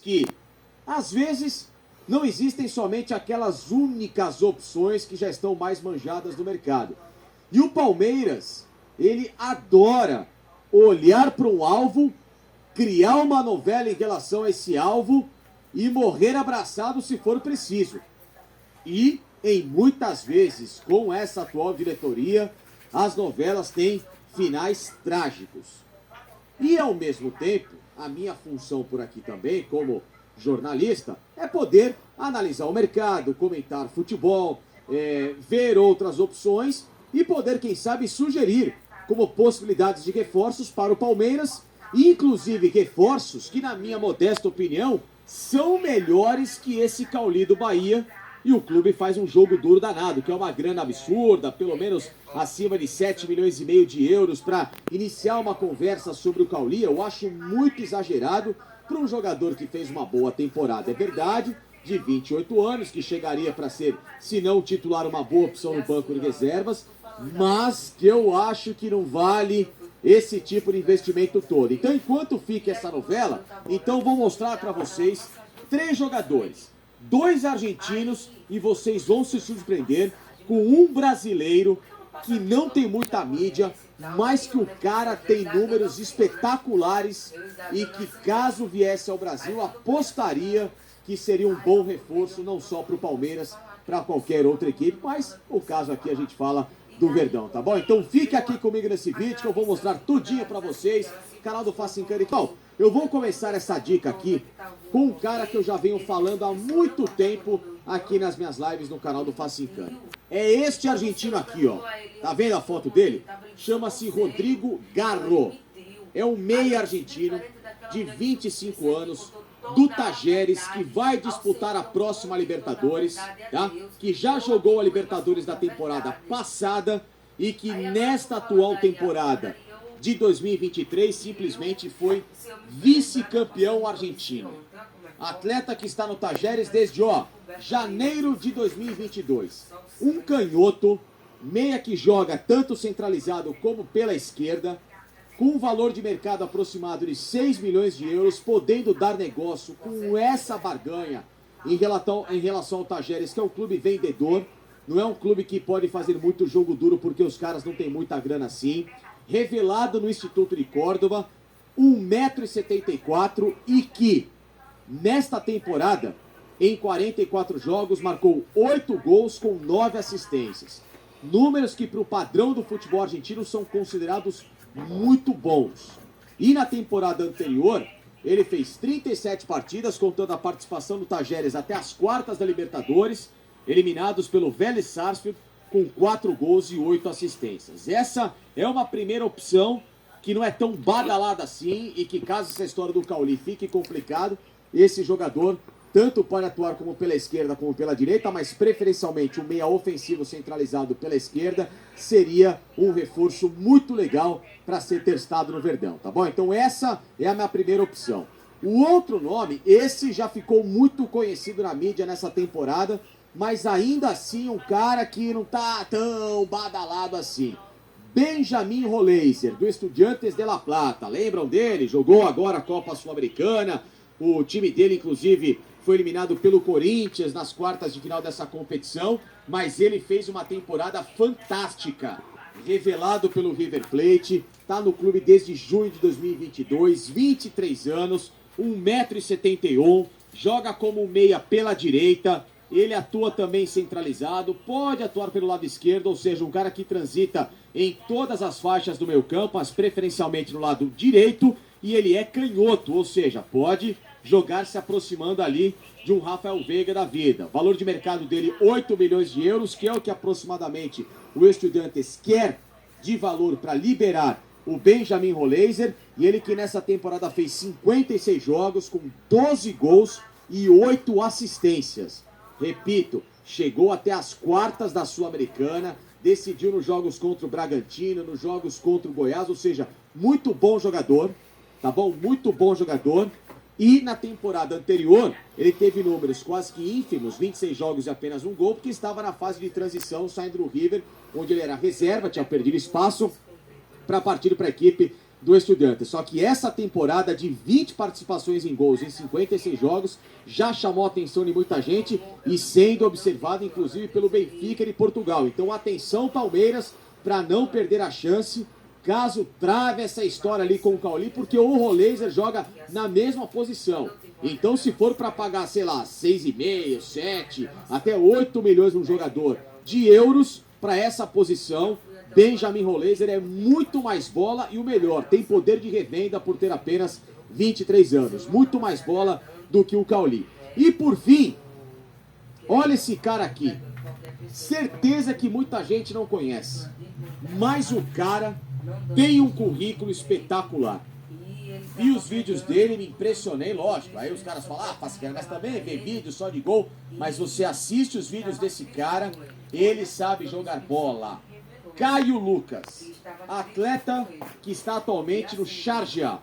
que, às vezes, não existem somente aquelas únicas opções que já estão mais manjadas no mercado. E o Palmeiras, ele adora olhar para um alvo, criar uma novela em relação a esse alvo e morrer abraçado se for preciso. E, em muitas vezes, com essa atual diretoria, as novelas têm finais trágicos. E, ao mesmo tempo, a minha função por aqui também, como jornalista, é poder analisar o mercado, comentar futebol, ver outras opções e poder, quem sabe, sugerir como possibilidades de reforços para o Palmeiras, inclusive reforços que, na minha modesta opinião, são melhores que esse Cauli do Bahia. E o clube faz um jogo duro danado, que é uma grana absurda, pelo menos acima de 7,5 milhões de euros para iniciar uma conversa sobre o Cauli. Eu acho muito exagerado para um jogador que fez uma boa temporada, é verdade, de 28 anos, que chegaria para ser, se não titular, uma boa opção no banco de reservas, mas que eu acho que não vale esse tipo de investimento todo. Então, enquanto fica essa novela, então vou mostrar para vocês 3 jogadores, 2 argentinos, e vocês vão se surpreender com um brasileiro que não tem muita mídia, mas que o cara tem números espetaculares e que, caso viesse ao Brasil, apostaria que seria um bom reforço, não só para o Palmeiras, para qualquer outra equipe, mas o caso aqui a gente fala do Verdão, tá bom? Então fique aqui comigo nesse vídeo que eu vou mostrar tudinho para vocês, canal do Facincani. Então, eu vou começar essa dica aqui com um cara que eu já venho falando há muito tempo aqui nas minhas lives no canal do Facincani. É este argentino aqui, ó. Tá vendo a foto dele? Chama-se Rodrigo Garro. É um meia argentino de 25 anos, do Tajeres, que vai disputar a próxima Libertadores, tá? Que já jogou a Libertadores da temporada passada e que nesta atual temporada de 2023 simplesmente foi vice-campeão argentino. Atleta que está no Tajeres desde, janeiro de 2022. Um canhoto, meia que joga tanto centralizado como pela esquerda, com um valor de mercado aproximado de 6 milhões de euros, podendo dar negócio com essa barganha em relação ao Tajeres, que é um clube vendedor, não é um clube que pode fazer muito jogo duro porque os caras não têm muita grana assim. Revelado no Instituto de Córdoba, 1,74 m e que, nesta temporada, em 44 jogos, marcou 8 gols com 9 assistências. Números que, para o padrão do futebol argentino, são considerados muito bons. E na temporada anterior, ele fez 37 partidas, contando a participação do Tajeres até as quartas da Libertadores, eliminados pelo Vélez Sarsfield, com 4 gols e 8 assistências. Essa é uma primeira opção que não é tão badalada assim e que, caso essa história do Cauli fique complicado, esse jogador tanto pode atuar como pela esquerda como pela direita, mas preferencialmente o meia ofensivo centralizado pela esquerda seria um reforço muito legal para ser testado no Verdão, tá bom? Então essa é a minha primeira opção. O outro nome, esse já ficou muito conhecido na mídia nessa temporada, mas ainda assim um cara que não tá tão badalado assim. Benjamin Roleiser, do Estudiantes de La Plata. Lembram dele? Jogou agora a Copa Sul-Americana. O time dele, inclusive, foi eliminado pelo Corinthians nas quartas de final dessa competição, mas ele fez uma temporada fantástica. Revelado pelo River Plate, tá no clube desde junho de 2022, 23 anos, 1,71 m, joga como meia pela direita. Ele atua também centralizado, pode atuar pelo lado esquerdo, ou seja, um cara que transita em todas as faixas do meio campo, mas preferencialmente no lado direito, e ele é canhoto, ou seja, pode jogar se aproximando ali de um Rafael Veiga da vida. Valor de mercado dele, 8 milhões de euros, que é o que aproximadamente o Estudiantes quer de valor para liberar o Benjamin Roleiser, e ele que nessa temporada fez 56 jogos, com 12 gols e 8 assistências. Repito, chegou até as quartas da Sul-Americana, decidiu nos jogos contra o Bragantino, nos jogos contra o Goiás, ou seja, muito bom jogador, tá bom? Muito bom jogador. E na temporada anterior, ele teve números quase que ínfimos, 26 jogos e apenas 1 gol, porque estava na fase de transição, saindo do River, onde ele era reserva, tinha perdido espaço para partir para a equipe do Estudiantes. Só que essa temporada de 20 participações em gols em 56 jogos já chamou a atenção de muita gente e sendo observado inclusive pelo Benfica de Portugal. Então atenção, Palmeiras, para não perder a chance caso trave essa história ali com o Cauli, porque o Rollaser joga na mesma posição. Então se for para pagar, sei lá, 6,5, 7, até 8 milhões um jogador de euros para essa posição, Benjamin Rollaser é muito mais bola e o melhor, tem poder de revenda por ter apenas 23 anos. Muito mais bola do que o Cauli. E por fim, olha esse cara aqui. Certeza que muita gente não conhece. Mas o cara tem um currículo espetacular. Vi os vídeos dele, me impressionei, lógico. Aí os caras falam, Pascal, mas também vê vídeo só de gol. Mas você assiste os vídeos desse cara, ele sabe jogar bola. Caio Lucas, atleta que está atualmente no Sharjah,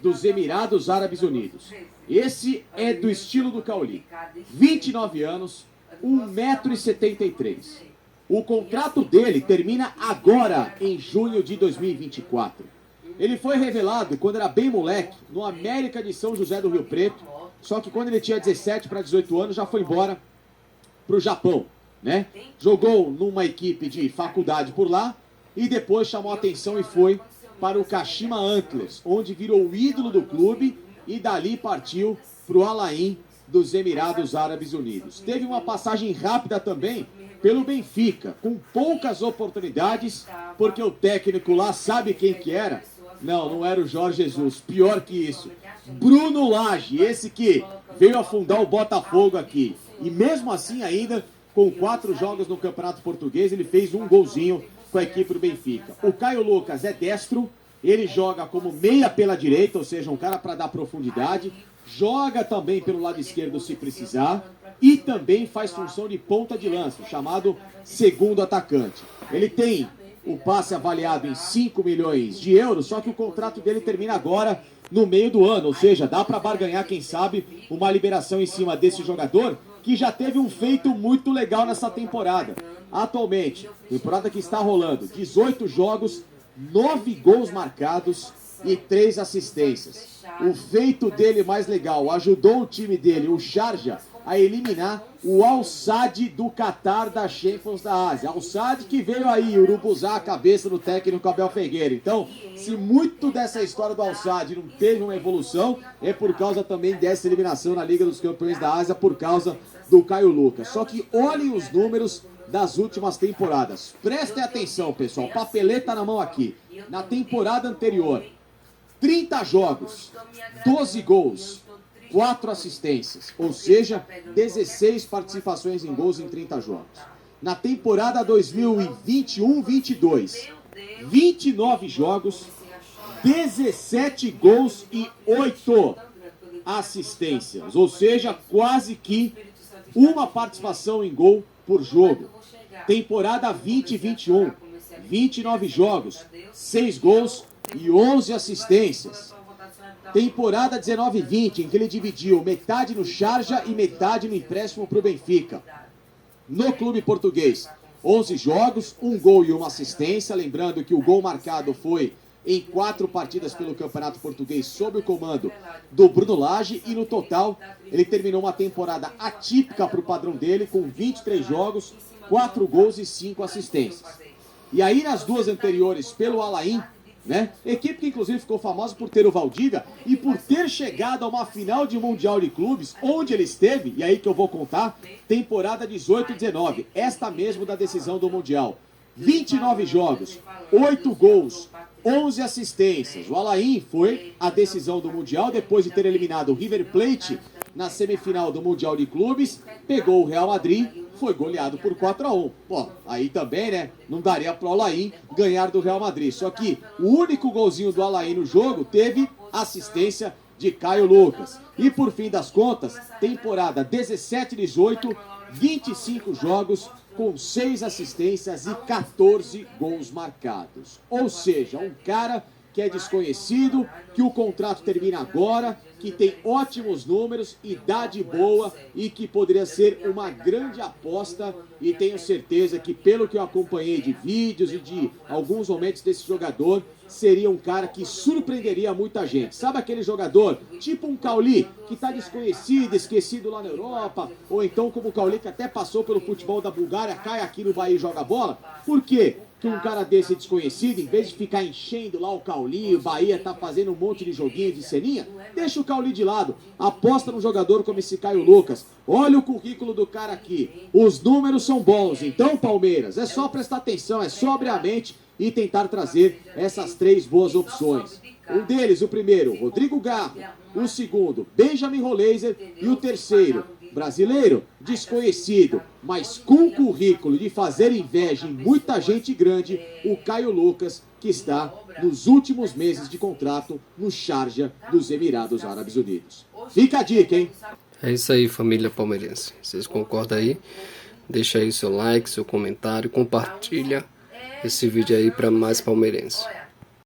dos Emirados Árabes Unidos. Esse é do estilo do Cauli. 29 anos, 1,73 m. O contrato dele termina agora, em junho de 2024. Ele foi revelado quando era bem moleque, no América de São José do Rio Preto. Só que quando ele tinha 17 para 18 anos, já foi embora para o Japão. Né? Jogou numa equipe de faculdade por lá e depois chamou a atenção e foi para o Kashima Antlers, onde virou o ídolo do clube e dali partiu para o Al Ain dos Emirados Árabes Unidos. Teve uma passagem rápida também pelo Benfica, com poucas oportunidades, porque o técnico lá sabe quem que era? Não era o Jorge Jesus, pior que isso. Bruno Lage, esse que veio afundar o Botafogo aqui. E mesmo assim ainda, com 4 jogos no Campeonato Português, ele fez um golzinho com a equipe do Benfica. O Caio Lucas é destro, ele joga como meia pela direita, ou seja, um cara para dar profundidade, joga também pelo lado esquerdo se precisar, e também faz função de ponta de lança, chamado segundo atacante. Ele tem o passe avaliado em 5 milhões de euros, só que o contrato dele termina agora no meio do ano, ou seja, dá para barganhar, quem sabe, uma liberação em cima desse jogador, que já teve um feito muito legal nessa temporada. Atualmente, temporada que está rolando, 18 jogos, 9 gols marcados e 3 assistências. O feito dele mais legal, ajudou o time dele, o Sharjah, a eliminar o Al Sadd do Qatar da Champions da Ásia. Al Sadd que veio aí urubuzar a cabeça do técnico Abel Ferreira. Então, se muito dessa história do Al Sadd não teve uma evolução, é por causa também dessa eliminação na Liga dos Campeões da Ásia, por causa do Caio Lucas. Só que olhem os números das últimas temporadas. Prestem atenção, pessoal. Papeleta na mão aqui. Na temporada anterior, 30 jogos, 12 gols, 4 assistências, ou seja, 16 participações em gols em 30 jogos. Na temporada 2021-22, 29 jogos, 17 gols e 8 assistências, ou seja, quase que uma participação em gol por jogo. Temporada 2021, 29 jogos, 6 gols e 11 assistências. Temporada 19-20, em que ele dividiu metade no Sharjah e metade no empréstimo para o Benfica. No clube português, 11 jogos, 1 gol e 1 assistência. Lembrando que o gol marcado foi em 4 partidas pelo Campeonato Português sob o comando do Bruno Lage. E no total, ele terminou uma temporada atípica para o padrão dele, com 23 jogos, 4 gols e 5 assistências. E aí nas duas anteriores pelo Al Ain, né? Equipe que inclusive ficou famosa por ter o Valdívia e por ter chegado a uma final de Mundial de Clubes, onde ele esteve, e aí que eu vou contar, temporada 18-19, esta mesmo da decisão do Mundial. 29 jogos, 8 gols, 11 assistências. O Al Ain foi a decisão do Mundial depois de ter eliminado o River Plate na semifinal do Mundial de Clubes, pegou o Real Madrid, foi goleado por 4-1. Pô, aí também, né, não daria pro Al Ain ganhar do Real Madrid. Só que o único golzinho do Al Ain no jogo teve assistência de Caio Lucas. E por fim das contas, temporada 17-18, 25 jogos com 6 assistências e 14 gols marcados. Ou seja, um cara que é desconhecido, que o contrato termina agora, que tem ótimos números, idade boa e que poderia ser uma grande aposta. E tenho certeza que, pelo que eu acompanhei de vídeos e de alguns momentos desse jogador, seria um cara que surpreenderia muita gente. Sabe aquele jogador, tipo um Cauli, que está desconhecido, esquecido lá na Europa, ou então como o Cauli, que até passou pelo futebol da Bulgária, cai aqui no Bahia e joga bola? Por quê? Que um cara desse desconhecido, em vez de ficar enchendo lá o Cauli, o Bahia tá fazendo um monte de joguinho de ceninha, deixa o Cauli de lado, aposta num jogador como esse Caio Lucas. Olha o currículo do cara aqui, os números são bons, então Palmeiras, é só prestar atenção, é só abrir a mente e tentar trazer essas 3 boas opções. Um deles, o primeiro, Rodrigo Garro, o segundo, Benjamin Roleiser e o terceiro, brasileiro, desconhecido, mas com currículo de fazer inveja em muita gente grande, o Caio Lucas, que está nos últimos meses de contrato no Sharjah dos Emirados Árabes Unidos. Fica a dica, hein? É isso aí, família palmeirense. Vocês concordam aí? Deixa aí seu like, seu comentário, compartilha esse vídeo aí para mais palmeirenses.